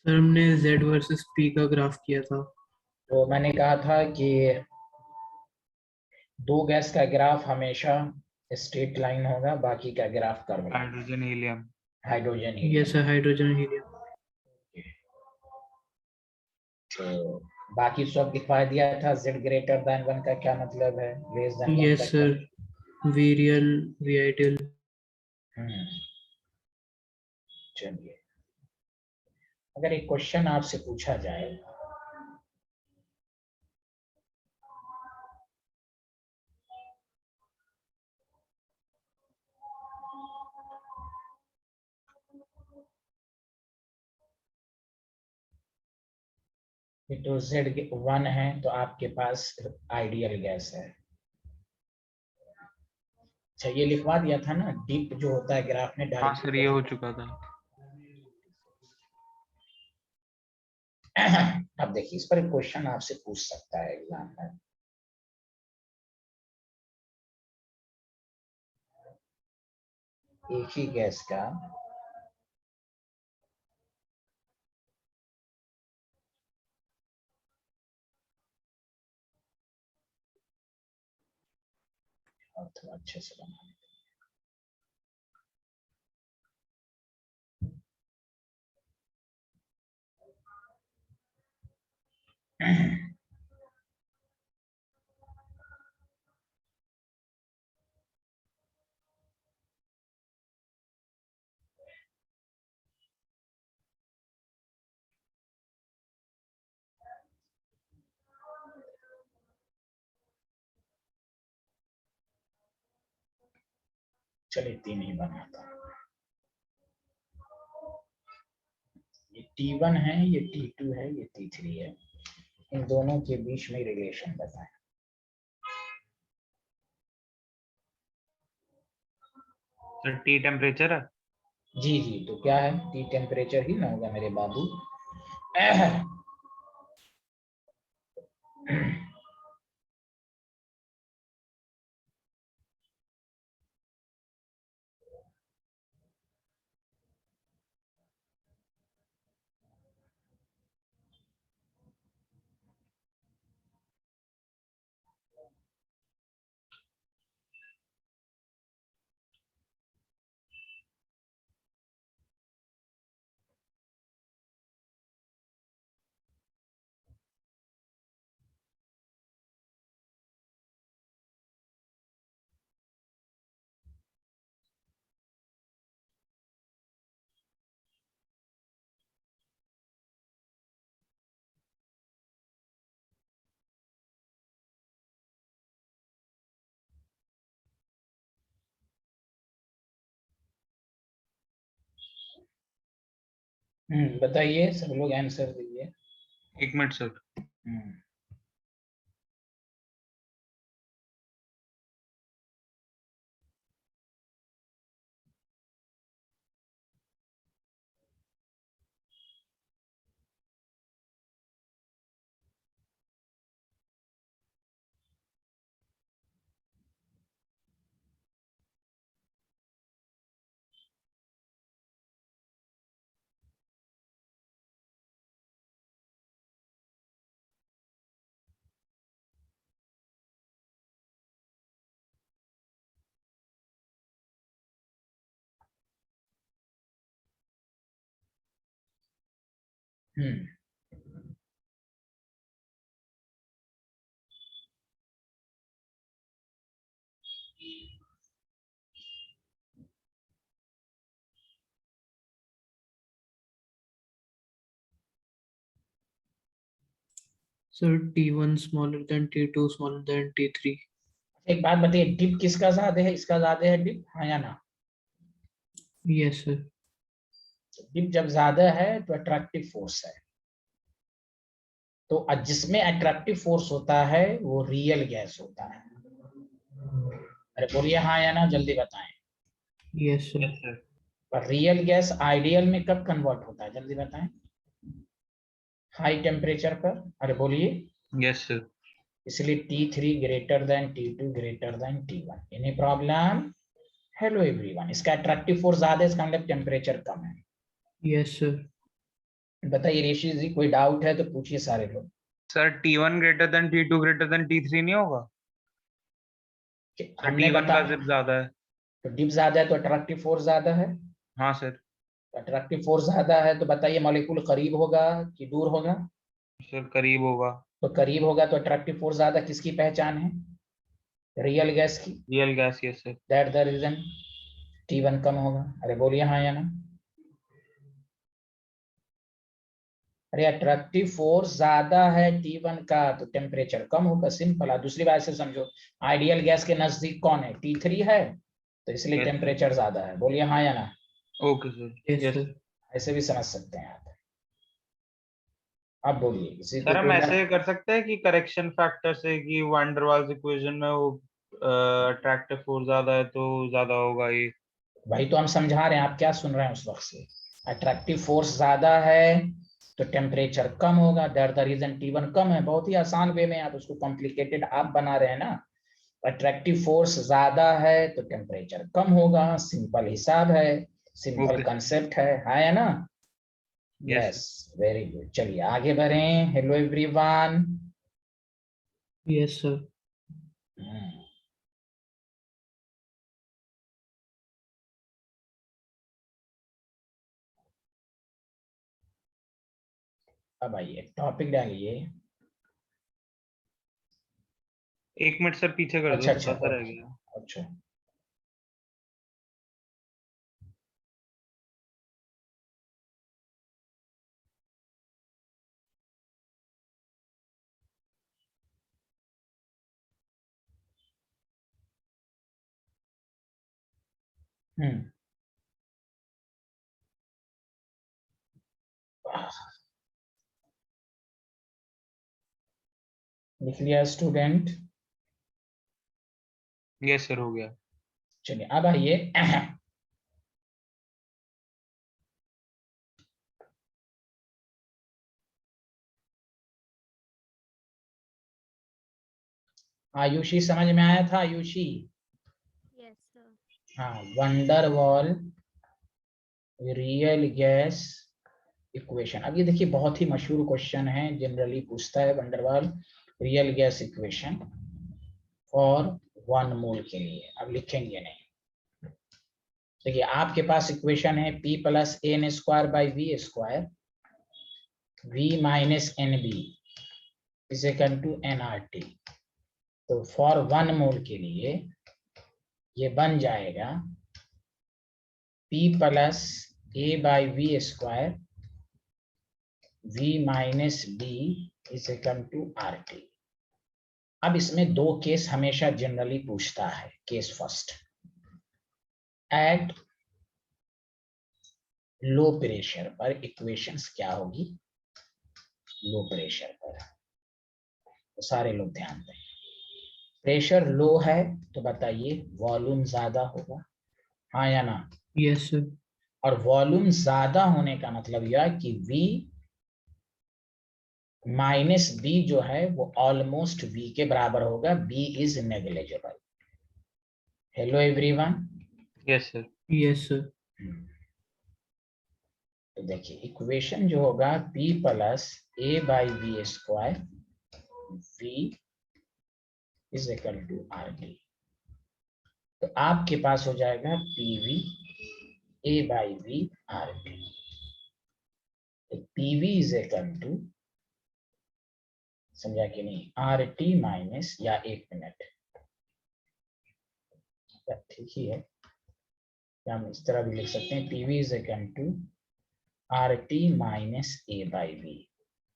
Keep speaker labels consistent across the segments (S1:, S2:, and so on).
S1: Sir हमने Z versus P का graph किया था।
S2: तो मैंने कहा था कि दो गैस का ग्राफ हमेशा स्ट्रेट लाइन होगा, बाकी का graph curve line.
S3: Hydrogen helium.
S2: Hydrogen
S1: yes sir, hydrogen helium.
S2: तो बाकी सब दिखा दिया था। Z ग्रेटर देन 1 का क्या मतलब है, लेस देन 1 का
S1: यस
S2: क्या?
S1: Sir, we real we ideal.
S2: Hmm, चलिए, अगर एक क्वेश्चन आपसे पूछा जाए, कि तो Z1 है तो आपके पास आइडियल गैस है। अच्छा, ये लिखवा दिया था ना, डिप जो होता है ग्राफ में
S3: हाँ सर, ये हो
S2: डायरेक्ट।
S3: चुका था।
S2: अब देखिए, इस पर एक क्वेश्चन आपसे पूछ सकता है एग्जाम में। एक ही गैस का और थोड़ा अच्छे से बनाने। चलिए, तीन ही बनाता हूँ। ये T1 है, ये T2 है, ये T3 है। इन दोनों के बीच में रिलेशन बताएं।
S3: सर टी टेम्परेचर है।
S2: जी जी, तो क्या है, टी टेम्परेचर ही ना होगा मेरे बाबू। बताइए, सब लोग आंसर दीजिए।
S3: एक minute sir.
S2: Hmm, hmm,
S1: sir T1 smaller than T2 smaller than T3।
S2: एक बात बताइए, डिप किसका ज्यादा है, इसका ज्यादा है डिप, हाँ या ना?
S1: Yes sir.
S2: डिप जब ज्यादा है तो अट्रैक्टिव फोर्स है। तो जिसमें अट्रैक्टिव फोर्स होता है वो रियल गैस होता है। अरे बोलिए हाँ या ना, जल्दी बताएं।
S1: Yes sir.
S3: Yes sir.
S2: पर रियल गैस आइडियल में कब कन्वर्ट होता है, जल्दी बताएं। हाई टेम्परेचर पर। अरे बोलिए।
S3: Yes sir.
S2: इसलिए T3 greater than T2 greater than T1। Any problem? Hello everyone, इसका अट्रैक्टिव फोर्स ज्यादा है, इसका मतलब टेम्परेचर कम है।
S1: Yes sir.
S2: बताइए ऋषि जी, कोई डाउट है तो पूछिए सारे लोग।
S3: Sir T1 greater than T2 greater than T3 नहीं होगा? सर
S2: हमने
S3: T1
S2: बता,
S3: का जिप ज्यादा है।
S2: तो डिप ज्यादा है तो अट्रैक्टिव फोर्स ज्यादा है।
S3: हाँ सर।
S2: अट्रैक्टिव फोर्स ज्यादा है तो बताइए मॉलिक्यूल करीब होगा कि दूर होगा?
S3: सर करीब होगा।
S2: तो करीब होगा तो अट्रैक्टिव फोर्स ज्यादा, किसकी पहचान है? रियल गैस की।
S3: Real gas, yes sir.
S2: That the reason T1 कम होगा। अरे बोलिए हाँ या ना। अरे अट्रैक्टिव फोर्स ज्यादा है T1 का तो टेम्परेचर कम होगा, सिंपल है। दूसरी बात से समझो, आइडियल गैस के नजदीक कौन है? T3 है, तो इसलिए
S3: यस सर।
S2: टेम्परेचर ज्यादा है। बोलिए हाँ या ना।
S3: Okay sir.
S1: Yes,
S3: yes.
S1: sir.
S2: ऐसे भी समझ सकते हैं आप। अब बोलिए, किसी को
S3: सर हम
S2: कोई
S3: ऐसे कर सकते हैं कि करेक्शन फैक्टर से कि वैन डर वाल्स इक्वेशन में वो अट्रैक्टिव फोर्स ज्यादा है तो ज्यादा होगा ये।
S2: वही तो हम समझा रहे हैं, आप क्या सुन रहे हैं उस वक्त से? अट्रैक्टिव फोर्स ज्यादा है तो टेम्परेचर कम होगा, दैट द रीजन T1 कम है। बहुत ही आसान वे में, आप उसको कॉम्प्लिकेटेड आप बना रहे हैं ना। अट्रैक्टिव फोर्स ज्यादा है तो टेम्परेचर कम होगा, सिंपल हिसाब है, सिंपल
S3: ओके।
S2: कंसेप्ट है ना?
S3: Yes
S2: yes,
S3: sir.
S2: Very good. चलिए आगे बढ़ें। Hello everyone.
S1: Yes, sir.
S2: अब आइए टॉपिक डालिए।
S3: एक मिनट सर पीछे कर दो,
S2: अच्छा अच्छा,
S3: थोड़ा सा रह
S2: ओके।
S3: गया।
S2: अच्छा, हम्म, लिख लिया स्टूडेंट?
S3: यस सर, हो गया।
S2: चलिए अब आइए आयुषी, समझ में आया था आयुषी?
S4: Yes, sir.
S2: हाँ, wonder wall real gas equation. अब ये देखिए बहुत ही मशहूर क्वेश्चन है, जनरली पूछता है van der Waal real gas equation for 1 mole के लिए। अब लिखेंगे नहीं। देखिए आपके पास इक्वेशन है P plus N square by V square, V minus N B is equal to NRT। तो फॉर 1 मोल के लिए ये बन जाएगा P plus A by V square V minus B is equal to RT। अब इसमें दो केस हमेशा जनरली पूछता है। Case first, at low pressure पर इक्वेशंस क्या होगी? लो प्रेशर पर, तो सारे लोग ध्यान दें। प्रेशर लो है तो बताइए वॉल्यूम ज्यादा होगा, हाँ या ना?
S1: Yes, sir.
S2: और वॉल्यूम ज्यादा होने का मतलब यह कि V माइनस बी जो है वो ऑलमोस्ट V के बराबर होगा, B is negligible. Hello everyone.
S3: Yes sir.
S1: Yes, sir.
S2: तो देखिए इक्वेशन जो होगा P plus A by V square V is equal to RT। तो आपके पास हो जाएगा PV a by V RT। तो PV इज इक्वल टू, समझा कि नहीं, RT माइनस, या एक मिनट, ठीक ही है, या हम इस तरह भी लिख सकते हैं PV is equal to RT minus a by V.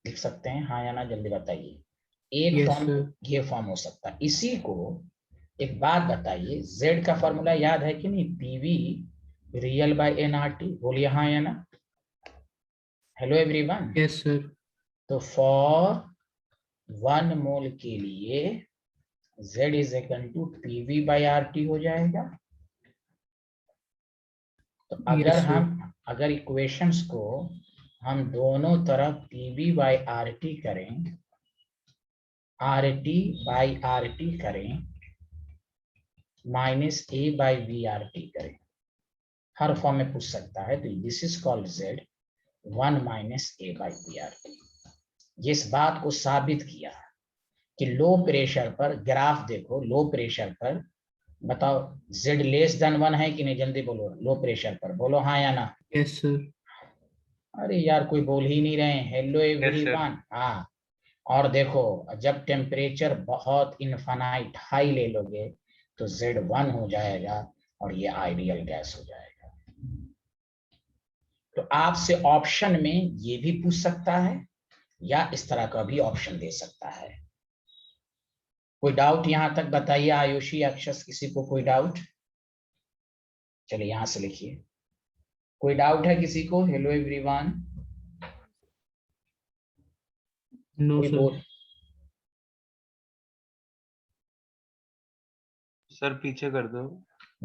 S2: लिख सकते हैं हाँ या ना, जल्दी बताइए। एक
S1: Yes,
S2: फॉर्म,
S1: sir.
S2: ये फॉर्म हो सकता है। इसी को एक बात बताइए, Z का फॉर्मूला याद है कि नहीं? PV real by NRT। बोलिए हाँ या ना। Hello everyone.
S1: Yes, sir.
S2: तो फॉर 1 मोल के लिए Z is equal to PV by RT हो जाएगा। तो
S1: Yes, sir.
S2: अगर इक्वेशंस को हम दोनों तरफ PV बाई RT करें, RT बाई RT करें, minus a by V RT करें, हर फॉर्म में पूछ सकता है। तो this is called Z। 1 minus a by P R T. जिस बात को साबित किया कि लो प्रेशर पर, ग्राफ देखो, लो प्रेशर पर बताओ z लेस देन 1 है कि नहीं, जल्दी बोलो, लो प्रेशर पर बोलो हाँ या ना।
S1: Yes sir.
S2: अरे यार कोई बोल ही नहीं रहे। Hello
S3: yes sir.
S2: एवरीवन। हाँ, और देखो जब टेम्परेचर बहुत इनफाइनाइट हाई ले लोगे तो Z1 हो जाएगा और ये आइडियल गैस हो जाएगा। तो आपसे ऑप्शन में ये भी पूछ सकता है या इस तरह का भी ऑप्शन दे सकता है। कोई डाउट यहां तक बताइए आयुषी, अक्षस, किसी को कोई डाउट? चलिए यहां से लिखिए, कोई डाउट है किसी को? Hello everyone.
S1: नो
S2: कोई
S1: सर।
S2: बोल।
S3: सर पीछे कर दो।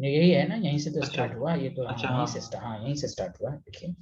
S2: यही है ना, यहीं से तो
S3: अच्छा।
S2: स्टार्ट हुआ ये तो। हाँ
S3: अच्छा,
S2: यहीं
S3: हाँ
S2: से
S3: हाँ।
S2: हाँ यहीं से स्टार्ट हुआ, देखिए।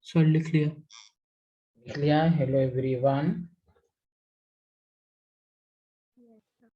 S1: सर लिख लिया।
S2: लिख लिया? Hello everyone.
S4: Yes, sir.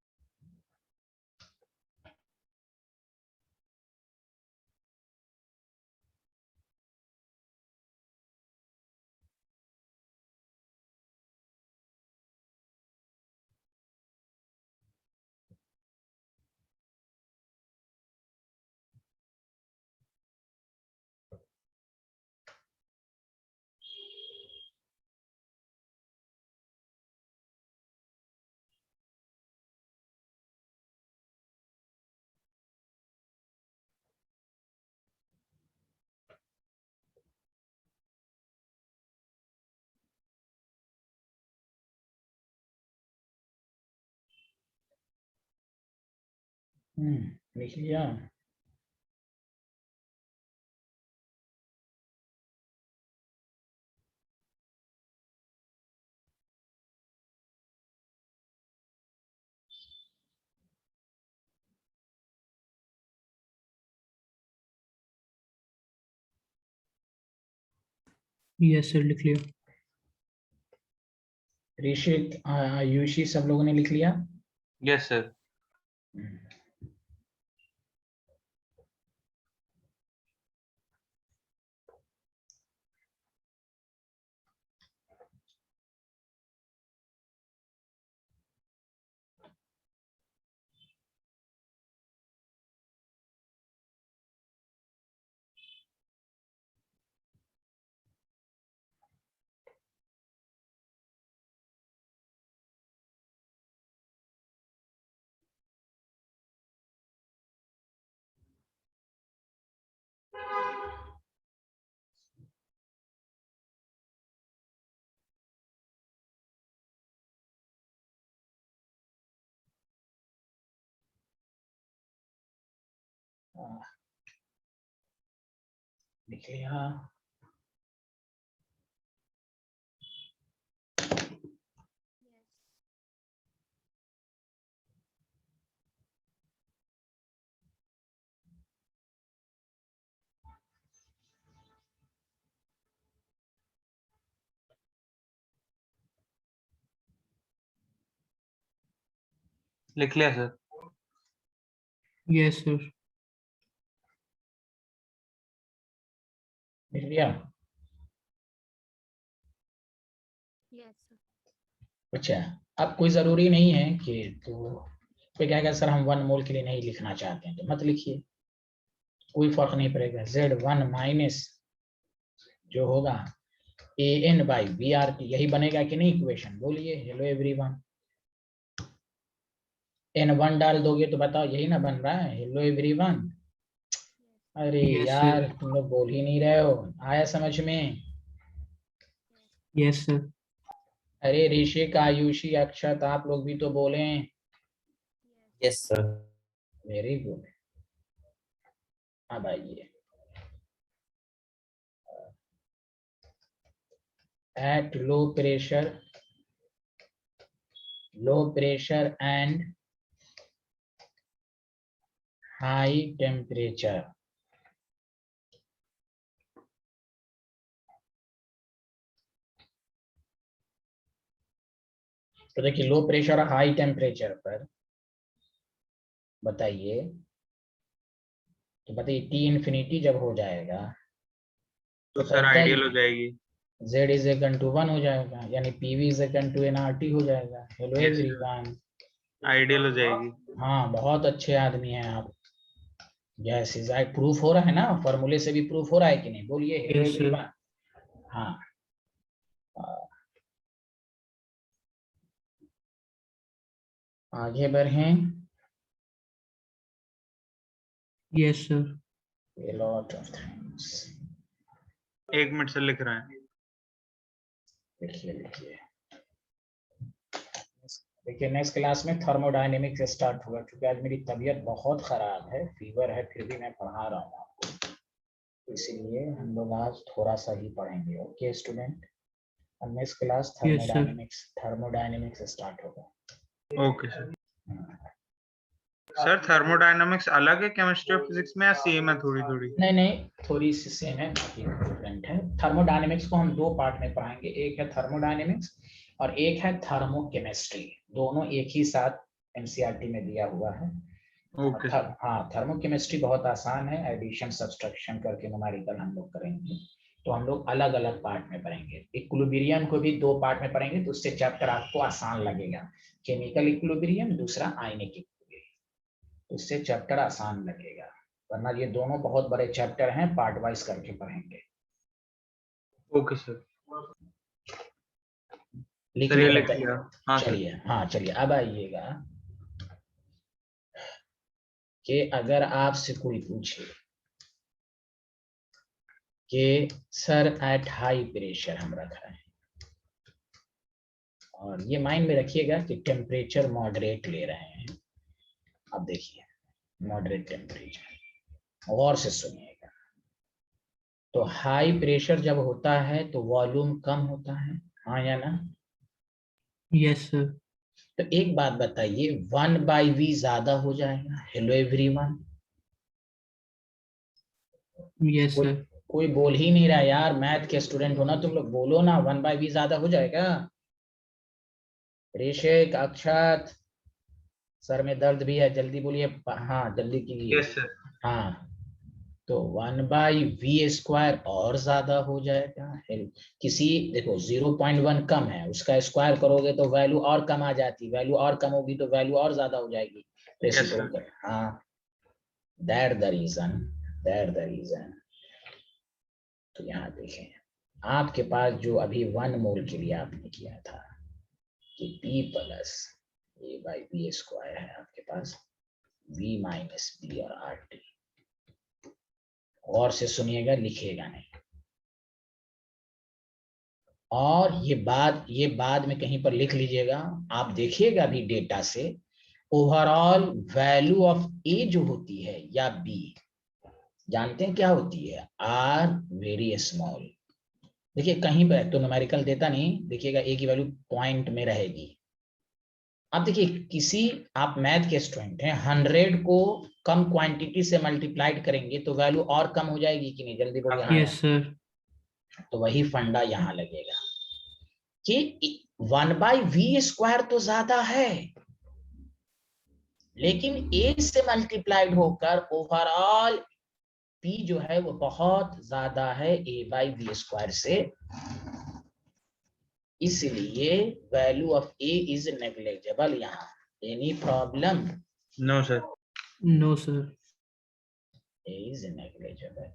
S2: लिख लिया?
S1: यस सर लिख लिया।
S2: ऋषिक, आयुषी, सब लोगों ने लिख लिया?
S3: Yes sir.
S2: हम्म, लिख लिया?
S3: लिख लिया सर।
S1: Yes, sir.
S2: लिख लिया?
S4: Yes, sir.
S2: अच्छा, अब कोई जरूरी नहीं है कि तो पे क्या सर हम 1 मोल के लिए नहीं लिखना चाहते हैं तो मत लिखिए, कोई फर्क नहीं पड़ेगा। Z1 माइनस जो होगा AN/BRT, यही बनेगा कि नहीं इक्वेशन? बोलिए हेलो एवरीवन। N1 डाल दोगे तो बताओ यही ना बन रहा है? Hello everyone. अरे
S1: Yes,
S2: यार
S1: sir.
S2: तुम लोग बोल ही नहीं रहे हो, आया समझ में?
S1: Yes, sir.
S2: अरे ऋषिक, आयुषी, अक्षत, आप लोग भी तो बोले।
S5: Yes sir.
S2: Very good. अब आइए, at low pressure and high temperature, तो देखिए लो प्रेशर और हाई टेम्परेचर पर बताइए, तो बताइए T इन्फिनिटी जब हो जाएगा
S3: तो
S2: तो
S3: सर आइडियल हो जाएगी।
S2: Z इज इक्वल टू 1 हो जाएगा, यानी PV is equal to NRT हो जाएगा। Hello
S3: Yes,
S2: everyone.
S3: आइडियल हो जाएगी।
S2: हाँ, बहुत अच्छे आदमी हैं आप। यस इज राइट, प्रूफ हो रहा है ना, फॉर्मूले से भी प्रूफ हो रहा है कि नहीं? बोलिए हेलो
S1: Yes, sir.
S2: एवरीवन। हाँ, आगे बढ़ें।
S1: Yes, sir.
S2: A lot of things.
S3: 1 minute से लिख रहे हैं।
S2: देखिए देखिए देखिए, नेक्स्ट क्लास में थर्मोडायनेमिक्स स्टार्ट होगा, क्योंकि आज मेरी तबीयत बहुत खराब है, फीवर है, फिर भी मैं पढ़ा रहा हूँ आपको, इसीलिए हम लोग आज थोड़ा सा ही पढ़ेंगे। Okay student, next class
S1: Yes, sir.
S2: Thermodynamics start होगा।
S3: Okay sir. सर थर्मोडायनामिक्स अलग है केमिस्ट्री और फिजिक्स में या सेम है थोड़ी थोड़ी?
S2: नहीं नहीं, थोड़ी सी सेम है, बाकी डिफरेंट है। थर्मोडायनेमिक्स को हम 2 पार्ट में पढ़ाएंगे, एक है थर्मोडायनेमिक्स और एक है थर्मोकेमिस्ट्री। दोनों एक ही साथ एनसीईआरटी में दिया हुआ है।
S3: Okay sir.
S2: हाँ, थर्मोकेमिस्ट्री बहुत आसान है, एडिशन सब्सट्रैक्शन करके न्यूमेरिकल हम लोग करेंगे, तो हम लोग अलग अलग पार्ट में पढ़ेंगे। इक्विलिब्रियम को भी 2 पार्ट में पढ़ेंगे, तो उससे चैप्टर आपको आसान लगेगा। केमिकल इक्विलिब्रियम, दूसरा आयनिक इक्विलिब्रियम, उससे चैप्टर आसान लगेगा, वरना ये दोनों बहुत बड़े चैप्टर हैं, पार्ट वाइज करके पढ़ेंगे।
S3: Okay sir.
S2: लिख
S3: सर ये
S2: लिया?
S3: लिख लिया। हाँ सर।
S2: चलिए, हाँ चलिए, अब आइएगा कि अगर आपसे कोई पूछे कि सर एट हाई प्रेशर हम रख रहे हैं, और ये माइंड में रखिएगा कि टेम्परेचर मॉडरेट ले रहे हैं। अब देखिए मॉडरेट टेम्परेचर, और से सुनिएगा, तो हाई प्रेशर जब होता है तो वॉल्यूम कम होता है, हाँ या ना?
S1: Yes, sir.
S2: तो एक बात बताइए, 1/V ज्यादा हो जाएगा? Hello everyone.
S1: Yes, sir.
S2: कोई बोल ही नहीं रहा यार, मैथ के स्टूडेंट हो ना तुम लोग, बोलो ना 1/V ज्यादा हो जाएगा। ऋषिक, अक्षत, सर में दर्द भी है, जल्दी बोलिए, हाँ जल्दी कीजिए।
S3: Yes sir.
S2: हाँ, तो 1/V² और ज्यादा हो जाएगा। किसी देखो 0.1 कम है, उसका स्क्वायर करोगे तो वैल्यू और कम आ जाती, वैल्यू और कम होगी तो वैल्यू और ज्यादा हो जाएगी। रेसिप्रोकल, हाँ, दैट द रीजन। तो यहाँ देखें, आपके पास जो अभी 1 मोल के लिए आपने किया था कि P + A/B² है आपके पास, V - B और RT। और से सुनिएगा, लिखिएगा नहीं, और ये बाद में कहीं पर लिख लीजिएगा। आप देखिएगा अभी डेटा से, ओवरऑल वैल्यू ऑफ A जो होती है या B, जानते हैं क्या होती है? R very small. देखिए कहीं पर तो न्यूमेरिकल देता नहीं, देखिएगा A की वैल्यू पॉइंट में रहेगी। अब देखिए, किसी आप मैथ के स्टूडेंट हैं, 100 को कम क्वांटिटी से मल्टीप्लाइड करेंगे तो वैल्यू और कम हो जाएगी कि नहीं? जल्दी बोलिए। हाँ,
S1: Yes, sir.
S2: तो वही फंडा यहां लगेगा कि 1/V² तो ज्यादा है, लेकिन A से मल्टीप्लाइड होकर ओवरऑल P जो है वो बहुत ज्यादा है A/B² से, इसलिए value of A is negligible यहाँ। Any problem?
S3: No sir.
S1: No, sir.
S2: A is negligible.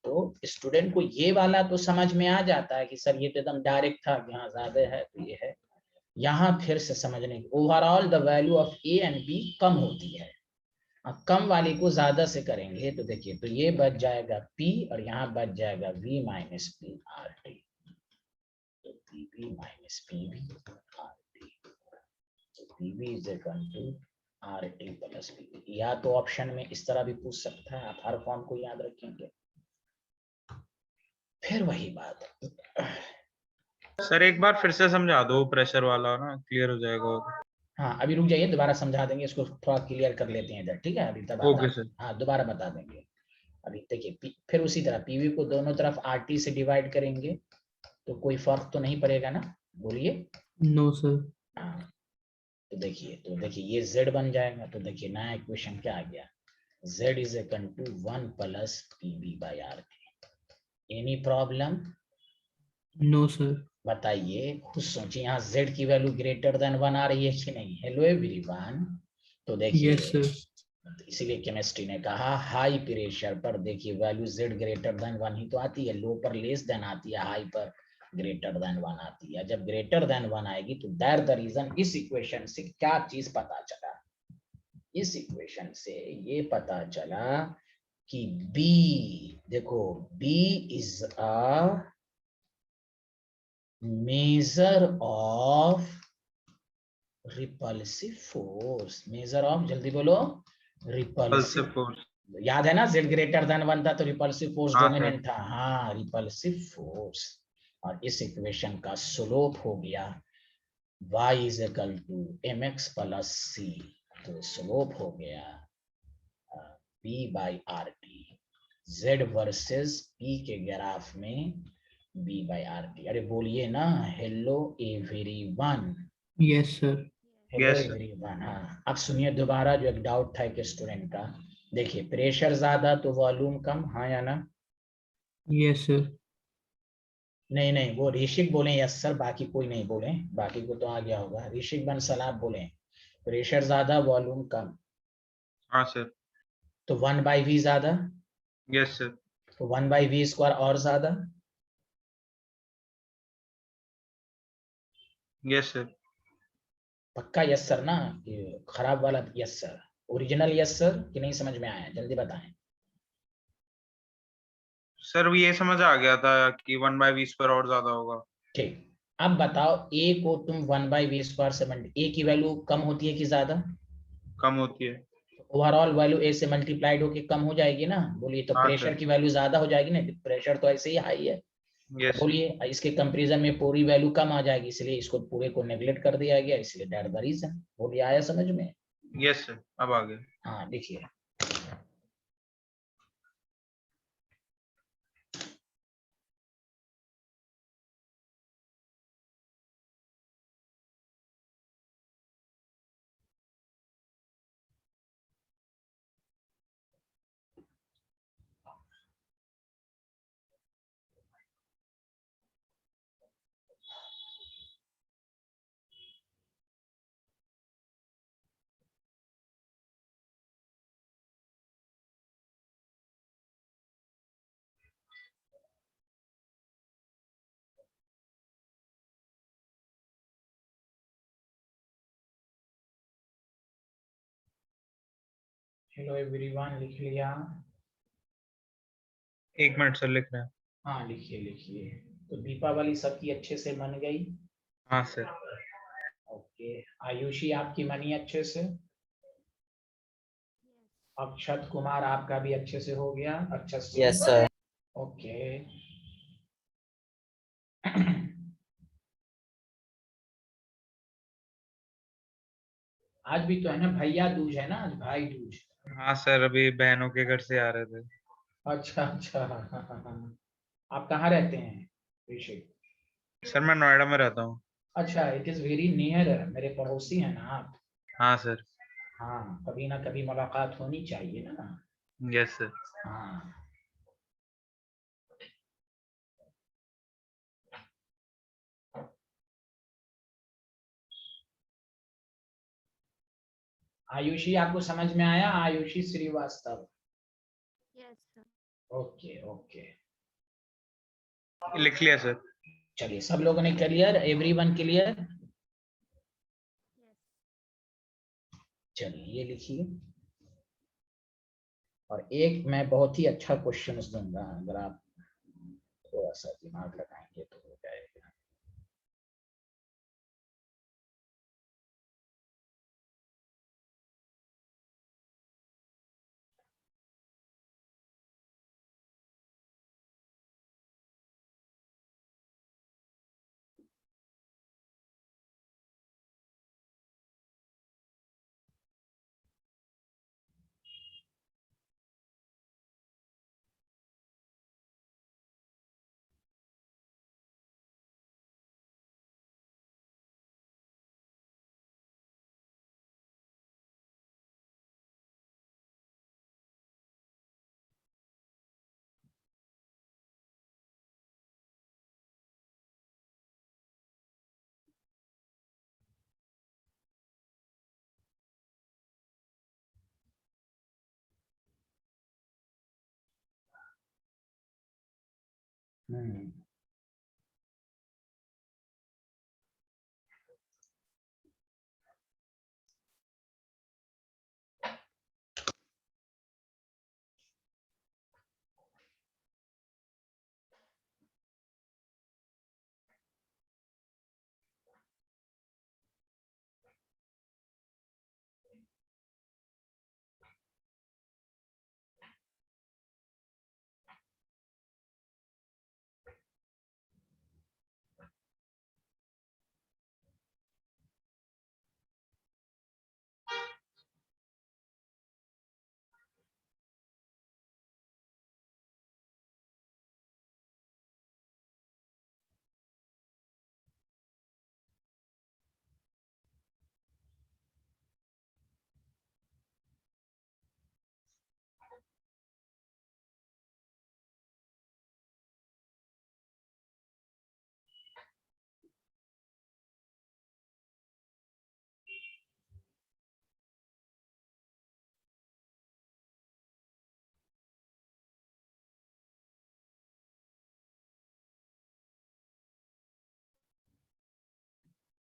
S2: तो स्टूडेंट को ये वाला तो समझ में आ जाता है कि सर ये तो एकदम डायरेक्ट था कि हाँ ज्यादा है तो ये है। यहाँ फिर से समझने की, overall the value of A and B कम होती है। अब कम वाली को ज्यादा से करेंगे तो देखिए, तो ये बच जाएगा P और यहाँ बच जाएगा V माइनस P RT। तो PV माइनस PV RT, तो PV is equal to RT plus PV। या तो ऑप्शन में इस तरह भी पूछ सकता है, आप हर फॉर्म को याद रखेंगे। फिर वही बात,
S3: सर एक बार फिर से समझा दो प्रेशर वाला ना, क्लियर हो जाएगा।
S2: हाँ अभी रुक जाइए, दोबारा समझा देंगे, इसको थोड़ा क्लियर कर लेते हैं इधर, ठीक है? अभी तब
S3: ओके सर।
S2: हाँ दोबारा बता देंगे। अभी देखिए, फिर उसी तरह पीवी को दोनों तरफ RT से डिवाइड करेंगे तो कोई फर्क तो नहीं पड़ेगा ना, बोलिए।
S1: No, sir.
S2: हाँ तो देखिए ये Z बन जाएगा। तो देखिए नया इक्वेशन क्या आ गया, Z is equal to 1 plus PV/RT। Any problem?
S1: No, sir.
S2: बताइए, खुद सोचिए, यहाँ Z की वैल्यू ग्रेटर देन 1 आ रही है कि नहीं? Hello everyone. तो देखिए
S1: Yes, sir.
S2: इसीलिए केमिस्ट्री ने कहा हाई प्रेशर पर देखिए वैल्यू Z ग्रेटर देन 1 ही तो आती है, लो पर लेस देन आती है, हाई पर ग्रेटर देन 1 आती है। जब ग्रेटर देन 1 आएगी तो दैट द रीजन। इस इक्वेशन से क्या चीज पता चला? इस इक्वेशन से ये पता चला कि B, देखो B is a measure of repulsive force. Measure of, जल्दी बोलो, रिपल्सिव
S3: फोर्स।
S2: याद है ना? Z ग्रेटर देन 1 था तो रिपल्सिव फोर्स
S3: हाँ,
S2: डोमिनेंट था। हाँ रिपल्सिव फोर्स। और इस इक्वेशन का स्लोप हो गया y is equal to mx plus c। तो स्लोप हो गया B/RT। Z वर्सेस P के ग्राफ में B/RT। अरे बोलिए ना, hello everyone.
S1: Yes, sir.
S2: Hello
S3: Yes, sir.
S2: Everyone. हाँ अब सुनिए दोबारा, जो एक डाउट था एक स्टूडेंट का। देखिए प्रेशर ज्यादा तो वॉल्यूम कम, हाँ या ना?
S1: Yes, sir.
S2: नहीं नहीं, वो ऋषिक बोले यस सर, बाकी कोई नहीं बोले, बाकी को तो आ गया होगा। ऋषिक बंसल आप बोले प्रेशर ज्यादा वॉल्यूम कम,
S3: हाँ सर।
S2: तो 1/v ज्यादा,
S3: यस सर।
S2: तो 1/v² और ज्यादा।
S3: Yes sir.
S2: पक्का यस सर ना? ये खराब वाला yes sir, original yes sir, कि नहीं समझ में आया? जल्दी बताएं।
S3: सर ये समझ आ गया था कि 1/v² और ज्यादा होगा।
S2: ठीक, अब बताओ ए को तुम 1/v² से ए की वैल्यू कम होती है कि ज्यादा?
S3: कम होती है।
S2: ओवरऑल वैल्यू ए से मल्टीप्लाइड होके कम हो जाएगी ना, बोलिए। तो
S3: हाँ
S2: प्रेशर
S3: सर।
S2: की वैल्यू ज्यादा हो जाएगी ना, प्रेशर तो ऐसे ही हाई है।
S3: Yes sir.
S2: बोलिए इसके कंपैरिजन में पूरी वैल्यू कम आ जाएगी, इसलिए इसको पूरे को नेग्लेक्ट कर दिया गया, इसलिए दैट द रीजन। बोलिए आया समझ में?
S3: यस सर, अब आ गया।
S2: हाँ देखिए, हेलो एवरीवन लिख लिया?
S3: एक मिनट सर, लिख रहे हैं।
S2: हाँ लिखिए लिखिए। तो दीपावली सबकी अच्छे से मन गई?
S3: हाँ सर।
S2: ओके, आयुषी आपकी मनी अच्छे से? अक्षत कुमार आपका भी अच्छे से हो गया? अच्छे से?
S5: Yes, sir.
S2: ओके। आज भी तो है ना भैया दूज, है ना आज भाई दूज?
S3: हाँ सर, अभी बहनों के घर से आ रहे थे।
S2: अच्छा अच्छा, आप कहाँ रहते हैं ऋषिक?
S3: सर मैं नोएडा में रहता हूँ।
S2: अच्छा, इट इज वेरी नियर, मेरे पड़ोसी हैं ना आप?
S3: हाँ सर।
S2: हाँ, कभी ना कभी मुलाकात होनी चाहिए ना।
S3: Yes sir.
S2: हाँ, आयुषी आपको समझ में आया? Ayushi Shrivastava.
S4: Yes, sir.
S2: Okay okay,
S3: लिख लिया सर।
S2: चलिए सब लोगों ने क्लियर, एवरीवन क्लियर?
S4: Yes.
S2: चलिए ये लिखिए। और एक मैं बहुत ही अच्छा क्वेश्चन दूंगा, अगर आप थोड़ा सा दिमाग लगाएंगे तो हो जाएगा।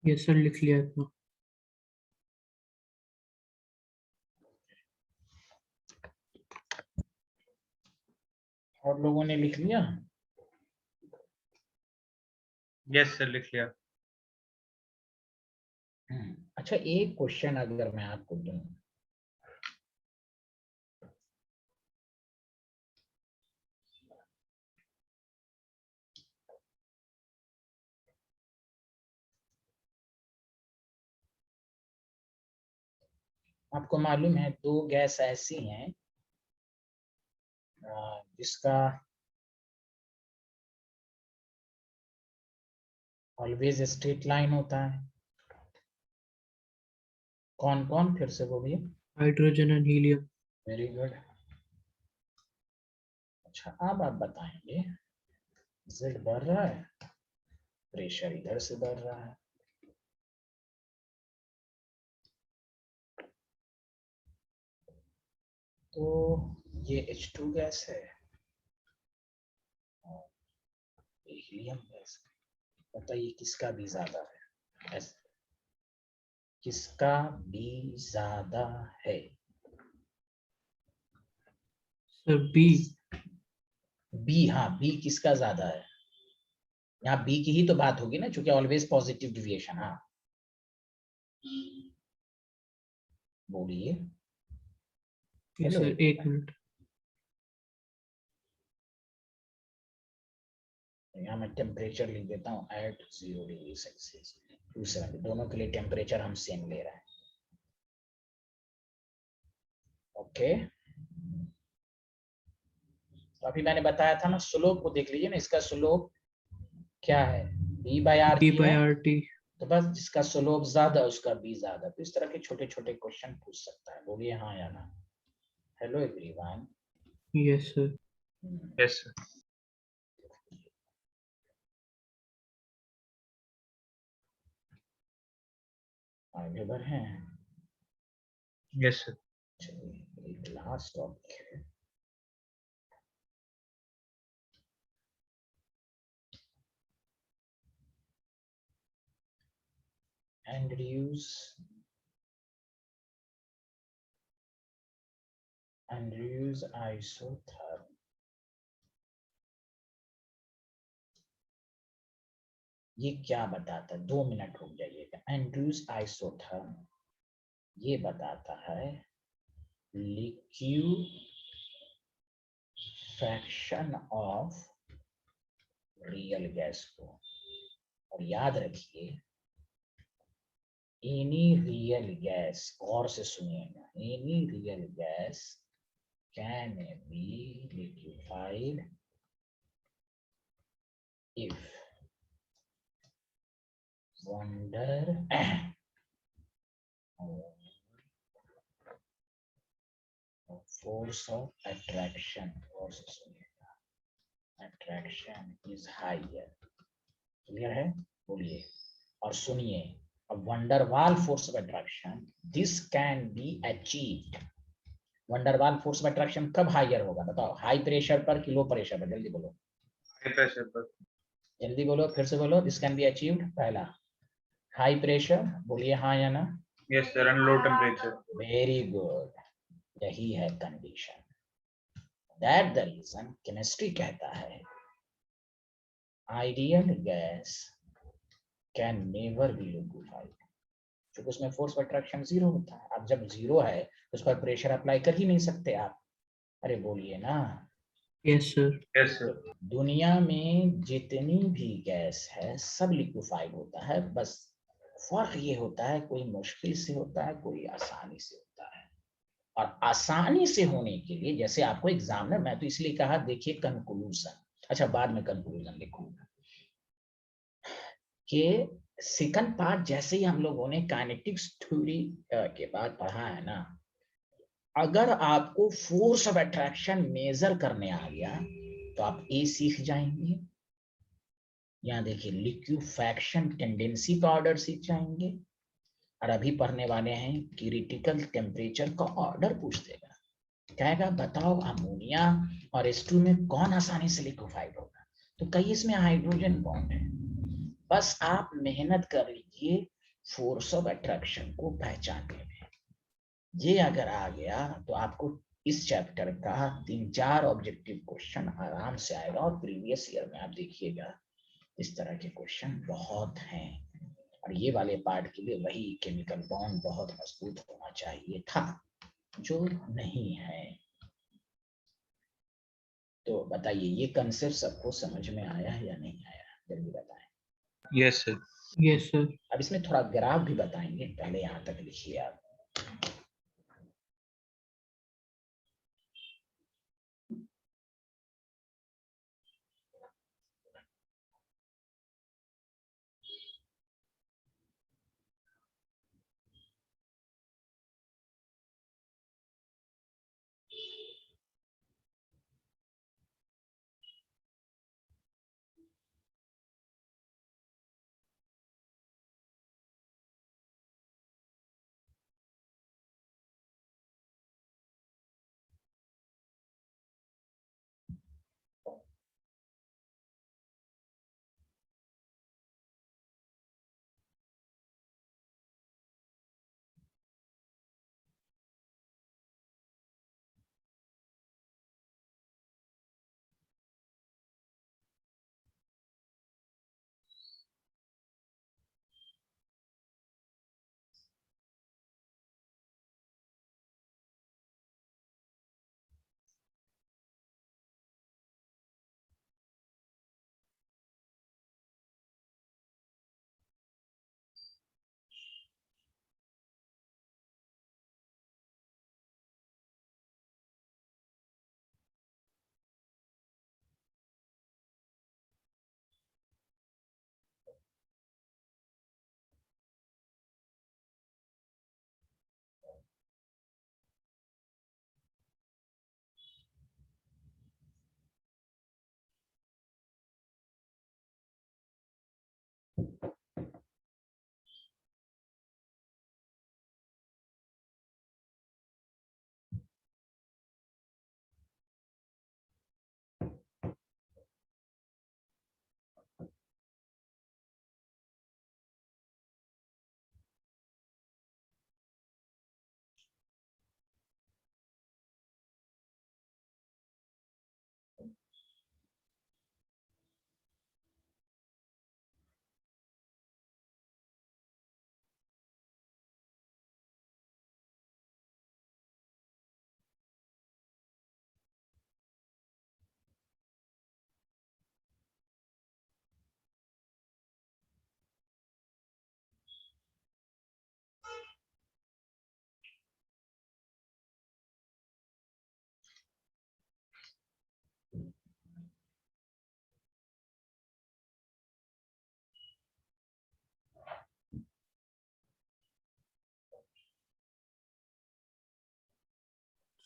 S1: यस सर, लिख लिया अपना।
S2: और लोगों ने लिख लिया?
S3: यस सर, लिख लिया।
S2: अच्छा, एक क्वेश्चन अगर मैं आपको दूं, आपको मालूम है दो गैस ऐसी हैं जिसका ऑलवेज स्ट्रेट लाइन होता है। कौन कौन, फिर से बोलिए।
S1: Hydrogen and helium.
S2: Very good. अच्छा, अब आप बताएंगे Z बढ़ रहा है, प्रेशर इधर से बढ़ रहा है, तो ये H2 गैस है और ये हीलियम गैस है। बताइए किसका भी ज्यादा है? किसका भी ज्यादा है?
S1: Sir B.
S2: बी, हाँ बी किसका ज्यादा है? यहाँ बी की ही तो बात होगी ना, चूंकि ऑलवेज पॉजिटिव डिविएशन। हाँ बोलिए।
S1: यस
S2: हेलो,
S1: सर, एक मिनट।
S2: यहाँ मैं टेम्परेचर लिख देता हूँ एट 0 डिग्री सेल्सियस। 270, दोनों के लिए टेम्परेचर हम सेम ले रहे हैं। ओके, तो अभी मैंने बताया था ना, स्लोप को देख लीजिए ना, इसका स्लोप क्या है? B/RT
S1: बी
S2: है,
S1: बाई आर टी।
S2: तो बस जिसका स्लोप ज्यादा उसका बी ज्यादा, तो इस तरह के छोटे छोटे क्वेश्चन पूछ सकता है। बोलिए हाँ या ना। Hello everyone.
S1: Yes, sir.
S3: Yes sir.
S2: आगे बढ़े।
S3: Yes sir.
S2: चलिए एक लास्ट टॉपिक है। Andrews isotherm। ये क्या बताता है? 2 मिनट रुक जाइएगा। एंड्रयूज आइसोथर्म ये बताता है लिक्विफैक्शन ऑफ रियल गैस को। और याद रखिए एनी रियल गैस, गौर से सुनिएगा, any real gas can be liquefied if wonder force of attraction, और से सुनिएगा, attraction is higher। क्लियर है? बोलिए और सुनिए। अब van der Waals force of attraction this can be achieved. Van der Waals force of attraction कब हायर होगा बताओ? हाई प्रेशर पर कि लो प्रेशर पर? जल्दी बोलो,
S3: हाई प्रेशर पर।
S2: जल्दी बोलो, फिर से बोलो। दिस कैन बी अचीव्ड, पहला हाई प्रेशर, बोलिए हाँ या ना।
S3: Yes sir, and low temperature.
S2: Very good, यही है condition. That the reason chemistry कहता है ideal gas can never be liquefied, क्योंकि उसमें फोर्स ऑफ अट्रैक्शन जीरो होता है। अब जब जीरो है तो उस पर प्रेशर अप्लाई कर ही नहीं सकते आप। अरे बोलिए ना।
S1: Yes, sir.
S3: Yes sir.
S2: दुनिया में जितनी भी गैस है सब लिक्विफाइड होता है, बस फर्क ये होता है कोई मुश्किल से होता है, कोई आसानी से होता है। और आसानी से होने के लिए जैसे आपको एग्जाम में, मैं तो इसलिए कहा देखिए कंक्लूजन, अच्छा बाद में कंक्लूजन लिखूंगा कि सेकंड पार्ट जैसे ही हम लोगों ने काइनेटिक्स थ्योरी के बाद पढ़ा है ना, अगर आपको फोर्स ऑफ अट्रैक्शन मेजर करने आ गया तो आप ए सीख जाएंगे। यहाँ देखिए लिक्विफैक्शन टेंडेंसी का ऑर्डर सीख जाएंगे। और अभी पढ़ने वाले हैं क्रिटिकल टेम्परेचर का ऑर्डर पूछ देगा, कहेगा बताओ अमोनिया और H2 में कौन आसानी से लिक्विफाइड होगा। तो कई इसमें हाइड्रोजन बॉन्ड है। बस आप मेहनत कर लीजिए फोर्स ऑफ अट्रैक्शन को पहचानने में। ये अगर आ गया तो आपको इस चैप्टर का 3-4 ऑब्जेक्टिव क्वेश्चन आराम से आएगा। और प्रीवियस ईयर में आप देखिएगा इस तरह के क्वेश्चन बहुत हैं। और ये वाले पार्ट के लिए वही केमिकल बॉन्ड बहुत मजबूत होना चाहिए था, जो नहीं है। तो बताइए ये कंसेप्ट सबको समझ में आया है या नहीं आया? जल्दी बताएं।
S3: Yes sir.
S1: Yes, sir.
S2: अब इसमें थोड़ा ग्राफ भी बताएंगे, पहले यहाँ तक लिखिए आप।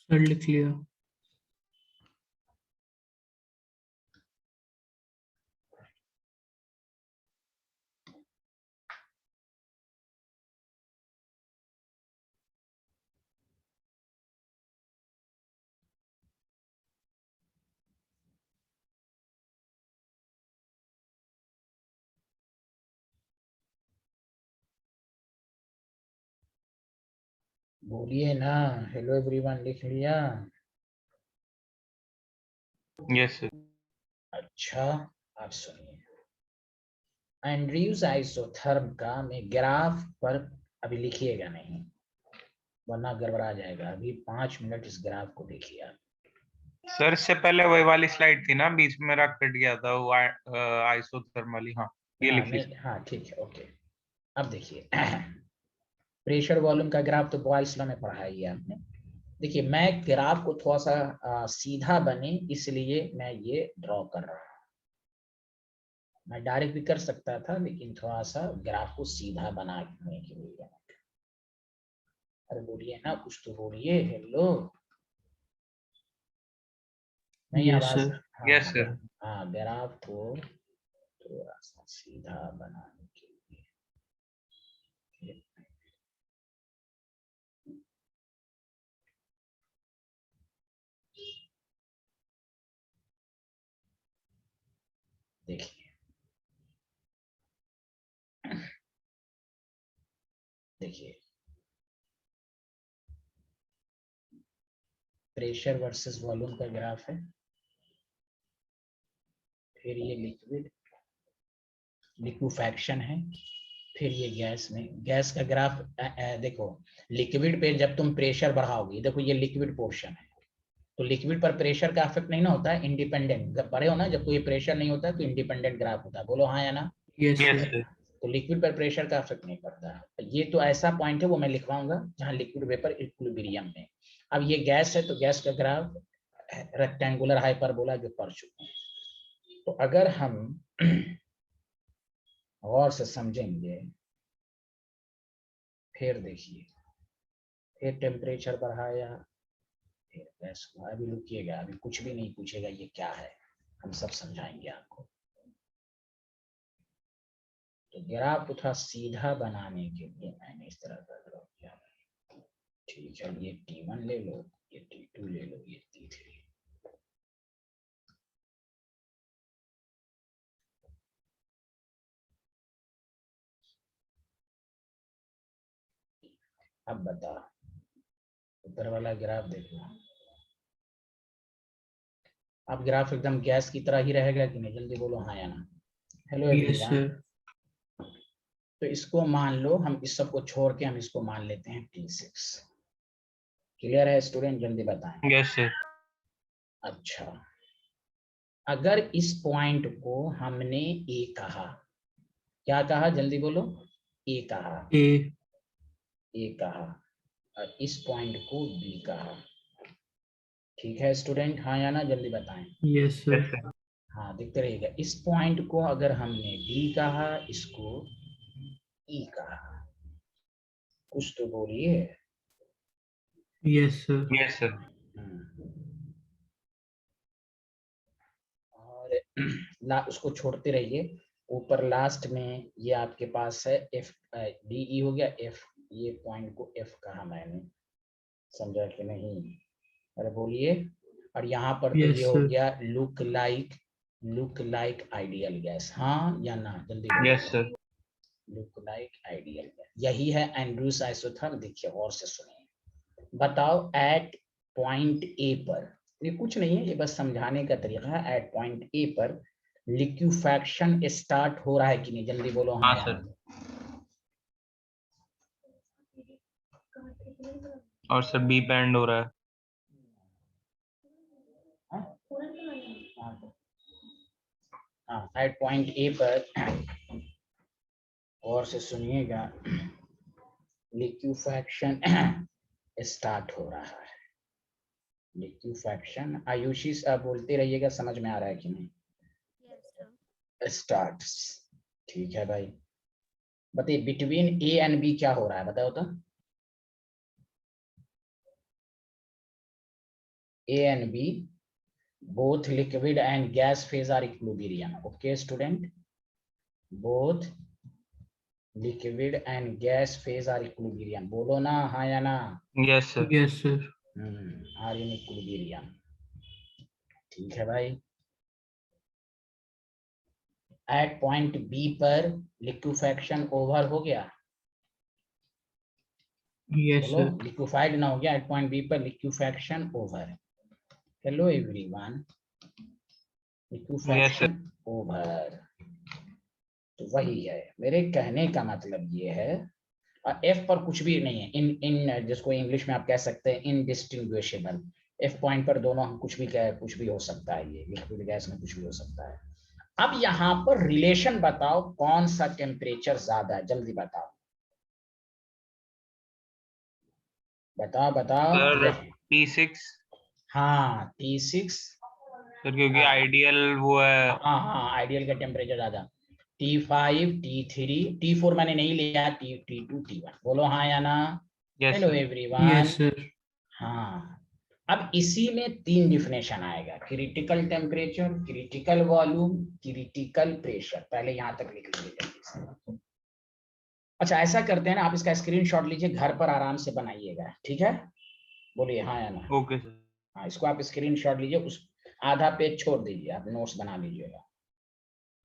S1: सर लिख लिया।
S2: बोलिए ना, हेलो एवरीवन लिख लिया?
S3: Yes sir.
S2: अच्छा, आप सुनिए, एंड्रयूज आइसोथर्म का मैं ग्राफ पर अभी लिखिएगा नहीं, वरना गड़बड़ा जाएगा। अभी 5 मिनट इस ग्राफ को देखिए आप।
S3: सर इससे पहले वही वाली स्लाइड थी ना, बीच में मेरा कट गया था वो आइसोथर्मली। हाँ ये
S2: हाँ,
S3: लिख
S2: नहीं,
S3: लीजिए।
S2: हाँ ठीक है, ओके। अब देखिए प्रेशर वॉल्यूम का ग्राफ तो बॉयल्स लॉ में पढ़ा ही है आपने। देखिए मैं ग्राफ को थोड़ा सा सीधा बने इसलिए मैं ये ड्रॉ कर रहा हूँ। मैं डायरेक्ट भी कर सकता था, लेकिन थोड़ा सा ग्राफ को सीधा बनाने के लिए। अरे बोलिए ना, कुछ तो बोलिए, हेलो। नहीं,
S1: यस
S2: आवाज।
S1: सर।
S2: हाँ
S3: यस
S2: हाँ,
S3: सर।
S2: हाँ, ग्राफ को थोड़ा सा सीधा बनाने के लिए। देखिए देखिए, प्रेशर वर्सेस वॉल्यूम का ग्राफ है। फिर ये लिक्विफैक्शन है। फिर ये गैस में, गैस का ग्राफ देखो, लिक्विड पे जब तुम प्रेशर बढ़ाओगे, देखो ये लिक्विड पोर्शन है, तो लिक्विड पर प्रेशर का इफेक्ट नहीं ना होता है, इंडिपेंडेंट। जब पढ़े हो ना, जब कोई प्रेशर नहीं होता है तो इंडिपेंडेंट ग्राफ होता है, बोलो हाँ या ना?
S1: Yes
S3: yes
S1: sir.
S3: सर।
S2: तो लिक्विड पर प्रेशर का इफेक्ट नहीं पड़ता है। ये तो ऐसा पॉइंट है, वो मैं लिखवाऊंगा जहाँ लिक्विड वेपर इक्विलिब्रियम में। अब ये गैस है, तो गैस का ग्राफ रेक्टेंगुलर हाइपरबोला जो पढ़ चुके हैं। तो अगर हम गौर से समझेंगे, फिर देखिए, फिर टेम्परेचर बढ़ाया, फिर गैस को, अभी रुकिएगा, अभी कुछ भी नहीं पूछेगा ये क्या है, हम सब समझाएंगे आपको। तो ग्राफ को थोड़ा सीधा बनाने के लिए मैंने इस तरह का ड्रॉ किया। ठीक है, ये T1 ले लो, ये T2 ले लो, ये T3। अब बता, ऊपर वाला ग्राफ देखो। अब ग्राफ एकदम गैस की तरह ही रहेगा कि नहीं, जल्दी बोलो हाँ या ना। Hello
S1: yes
S2: everyone.
S1: सर।
S2: तो इसको मान लो, हम इस सब को छोड़ के हम इसको मान लेते हैं T6। क्लियर है स्टूडेंट, जल्दी बताएं।
S3: Yes sir.
S2: अच्छा, अगर इस पॉइंट को हमने ए कहा, क्या कहा जल्दी बोलो? ए कहा,
S1: ए।
S2: ए कहा, और इस पॉइंट को बी कहा। ठीक है स्टूडेंट, हाँ या ना, जल्दी बताएं।
S1: Yes
S3: yes
S1: sir.
S3: सर।
S2: हाँ, दिखते रहेगा। इस पॉइंट को अगर हमने डी कहा, इसको ई कहा, कुछ तो बोलिए।
S1: Yes sir.
S3: Yes sir.
S2: और उसको छोड़ते रहिए। ऊपर लास्ट में ये आपके पास है एफ डी ई हो गया एफ, ये पॉइंट को एफ कहा मैंने, समझा कि नहीं? अरे बोलिए। और यहाँ पर तो
S1: Yes,
S2: ये हो
S1: sir.
S2: गया लुक लाइक आइडियल गैस, हाँ या ना, जल्दी बोलिए।
S3: Yes sir.
S2: Look like ideal gas, यही है एंड्रूस आइसोथर्म। देखिए और से सुनिए, बताओ एट पॉइंट ए पर, ये कुछ नहीं है, ये बस समझाने का तरीका है। एट पॉइंट ए पर लिक्विफैक्शन स्टार्ट हो रहा है कि नहीं, जल्दी बोलो हाँ
S3: हाँ
S2: या
S3: सर।
S2: ना।
S3: और सर बी पे एंड हो रहा है।
S2: हाँ, एट पॉइंट ए पर और से सुनिएगा, लिक्विफैक्शन स्टार्ट हो रहा है। लिक्विफैक्शन, आयुषी बोलते रहिएगा, समझ में आ रहा है कि नहीं?
S4: Yes, sir.
S2: स्टार्ट्स, ठीक है भाई। बताइए बिटवीन ए एंड बी क्या हो रहा है, बताओ तो। A and B both liquid and gas phase are equilibrium. Okay student, both liquid and gas phase are equilibrium. बोलो ना हाँ या ना?
S3: Yes sir.
S1: Yes, sir.
S2: are in equilibrium, ठीक है भाई। एट पॉइंट बी पर लिक्विफैक्शन ओवर हो गया,
S1: Yes,
S2: बोलो
S1: sir.
S2: लिक्विफाइड ना हो गया, एट पॉइंट बी पर liquefaction over. Hello everyone, liquefaction over, तो वही है मेरे कहने का मतलब ये है। और एफ पर कुछ भी नहीं है, इन जिसको इंग्लिश में आप कह सकते हैं इनडिस्टिंग्विशेबल। एफ पॉइंट पर दोनों हम कुछ भी कह, कुछ भी हो सकता है, ये लिक्विड गैस में कुछ भी हो सकता है। अब यहाँ पर रिलेशन बताओ, कौन सा टेम्परेचर ज्यादा है, जल्दी बताओ, बताओ बताओ।
S3: सर T6
S2: हाँ T6,
S3: सर, क्योंकि
S2: हाँ
S3: आइडियल वो है।
S2: हाँ हाँ, आइडियल का टेम्परेचर ज्यादा। T5, T3, T4 मैंने नहीं लिया, T2, T1, बोलो हाँ या ना?
S3: Yes
S2: hello
S3: sir.
S2: Everyone.
S1: Yes, sir.
S2: हाँ, अब इसी में तीन डिफिनेशन आएगा, critical temperature, critical volume, critical pressure. पहले यहाँ तक लिख लीजिए जल्दी से। अच्छा ऐसा करते हैं ना, आप इसका स्क्रीनशॉट लीजिए, घर पर आराम से बनाइएगा, ठीक है? बोलिए हाँ या ना?
S3: Okay sir.
S2: हाँ, इसको आप स्क्रीनशॉट लीजिए, उस आधा पेज छोड़ दीजिए, आप नोट्स बना लीजिएगा,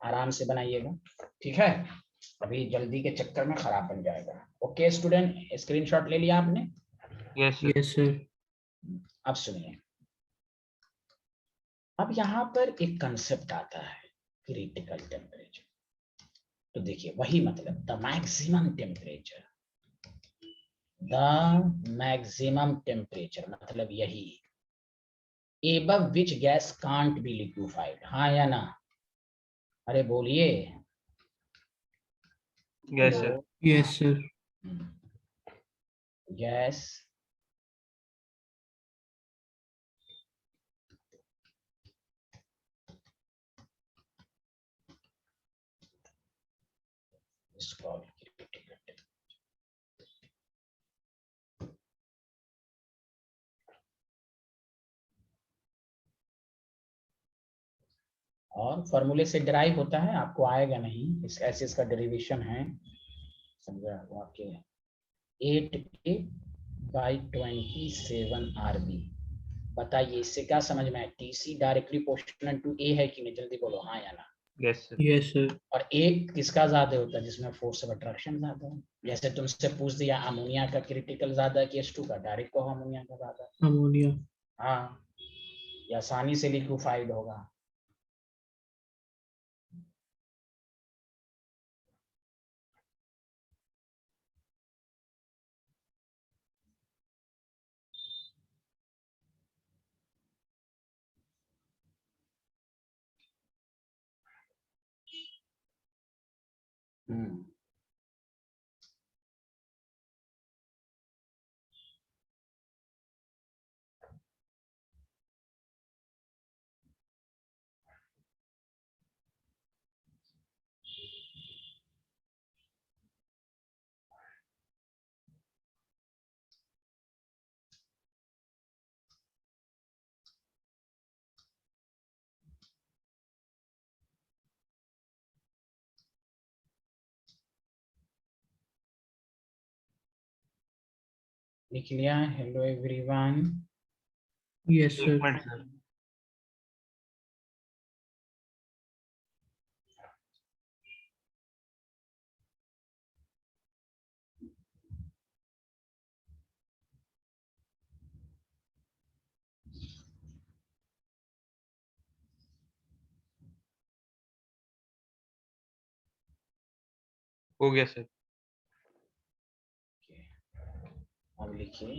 S2: आराम से बनाइएगा, ठीक है? अभी जल्दी के चक्कर में खराब बन जाएगा। ओके स्टूडेंट, स्क्रीनशॉट ले लिया आपने?
S3: Yes sir.
S1: Yes, sir.
S2: अब सुनिए, अब यहाँ पर एक कंसेप्ट आता है क्रिटिकल टेम्परेचर। तो देखिए वही मतलब the maximum temperature, the maximum temperature मतलब यही, above which gas can't be liquefied, हाँ या ना? अरे बोलिए।
S3: Yes sir.
S1: Yes, sir.
S2: Gas is called critical temperature. और फॉर्मूले से डिराइव होता है, आपको आएगा नहीं, इस ऐसे इसका डेरिवेशन है, समझा आपके 8A/27 RB। बताइए इससे क्या समझ में है? TC directly proportional to A है कि नहीं, जल्दी बोलो हाँ या ना?
S3: Yes sir.
S1: Yes, sir.
S2: और A किसका ज्यादा होता है? जिसमें फोर्स ऑफ अट्रैक्शन ज्यादा है। जैसे तुमसे पूछ दिया अमोनिया का क्रिटिकल ज्यादा है कि H2 का, डायरेक्ट को अमोनिया का ज्यादा है।
S1: Ammonia.
S2: हाँ, ये आसानी से लिक्विफाइड होगा। हम्म, लिख लिया? Hello everyone.
S1: Yes,
S3: एक
S1: sir.
S3: Minute sir. हो गया सर।
S2: अब लिखिए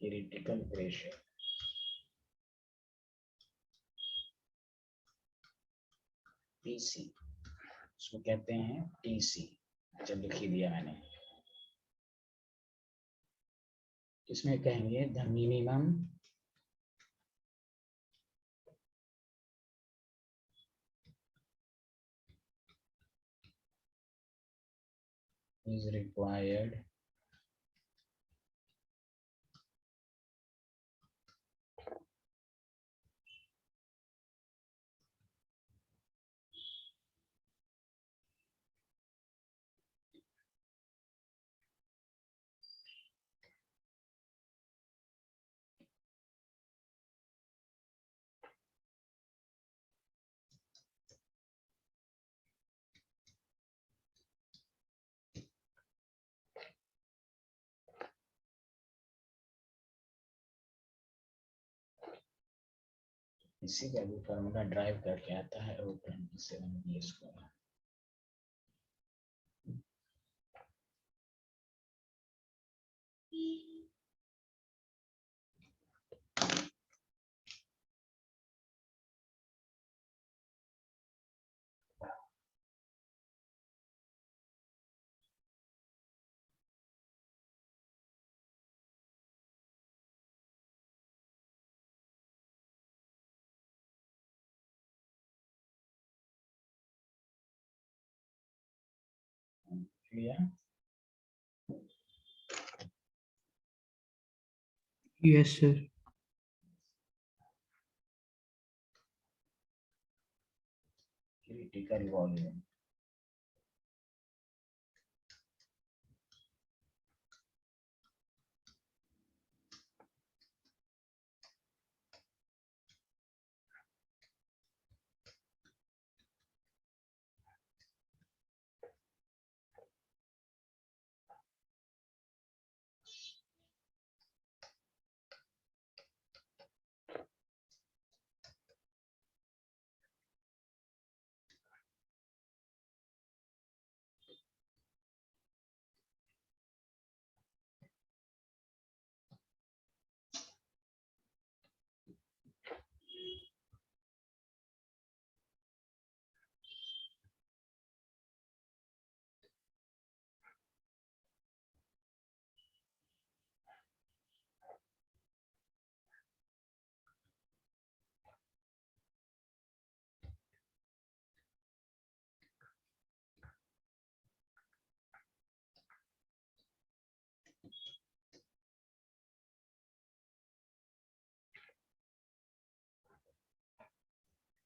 S2: क्रिटिकल प्रेशर, पीसी, उसको कहते हैं टीसी। अच्छा लिख ही दिया मैंने। इसमें कहेंगे द मिनिमम is required इसी का भी फॉर्मूला ड्राइव करके आता है और 27 clear?
S1: Yes, sir.
S2: Critical volume,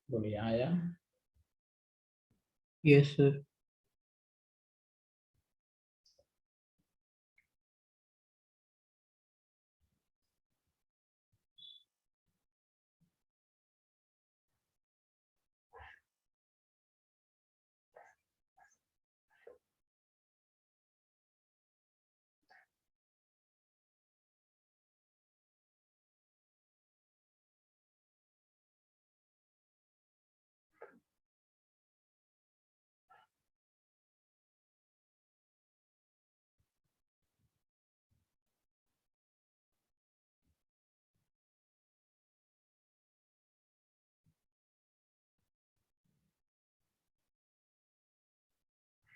S2: बोलिए आया?
S1: Yes, sir.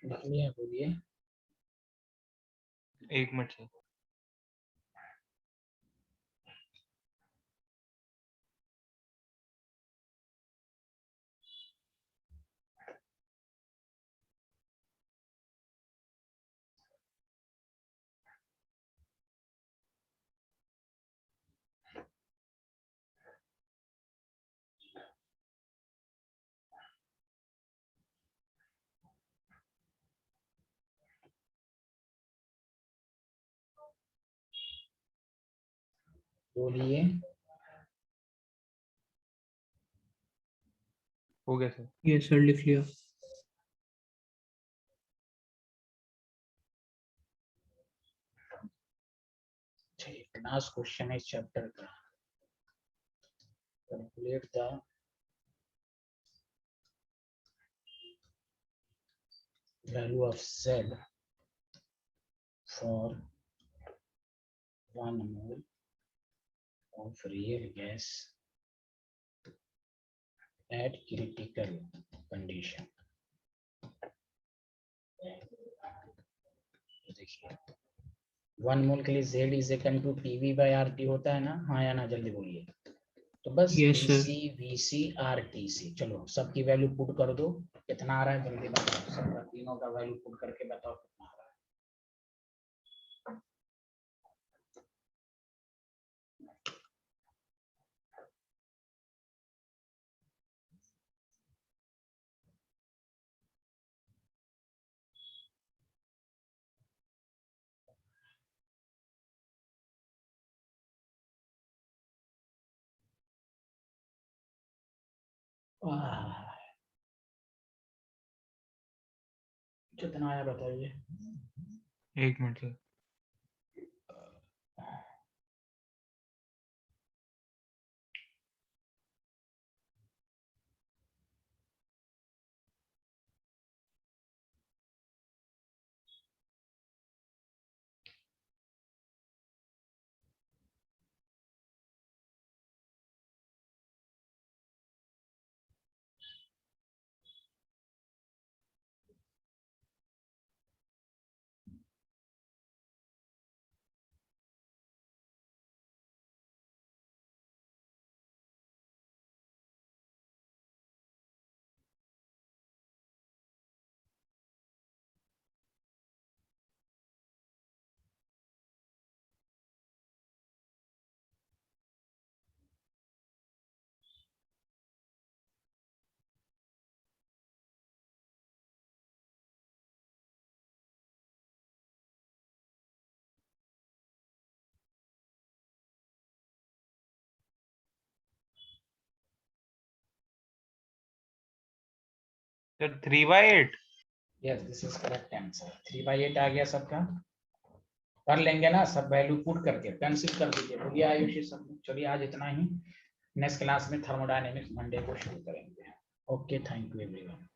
S2: लिख लिया? बोलिए।
S3: एक मिनट सर।
S2: बोलिए।
S3: हो गया सर।
S1: Yes, sir, लिख लिया।
S2: ठीक, लास्ट क्वेश्चन है इस चैप्टर का। Calculate the value of Z for 1 mole of real gas at critical condition। देखिए 1 मोल के लिए Z is equal to PV by RT होता है ना, हाँ या ना, जल्दी बोलिए। तो बस
S1: Yes, sir.
S2: BC VC RTC, चलो सबकी वैल्यू पुट कर दो, कितना आ रहा है जल्दी बताओ, सबका तीनों का वैल्यू पुट करके बताओ कितना आ रहा है। कितना आया बताइए।
S3: 1 minute sir. Sir 3/8।
S2: Yes this is correct answer, 3/8 आ गया सबका। कर लेंगे ना सब वैल्यू पुट करके, पेंसिल कर दीजिए। बोलिए आयुषी सब। चलिए आज इतना ही, नेक्स्ट क्लास में थर्मोडायनेमिक्स मंडे को शुरू करेंगे। Okay, thank you everyone.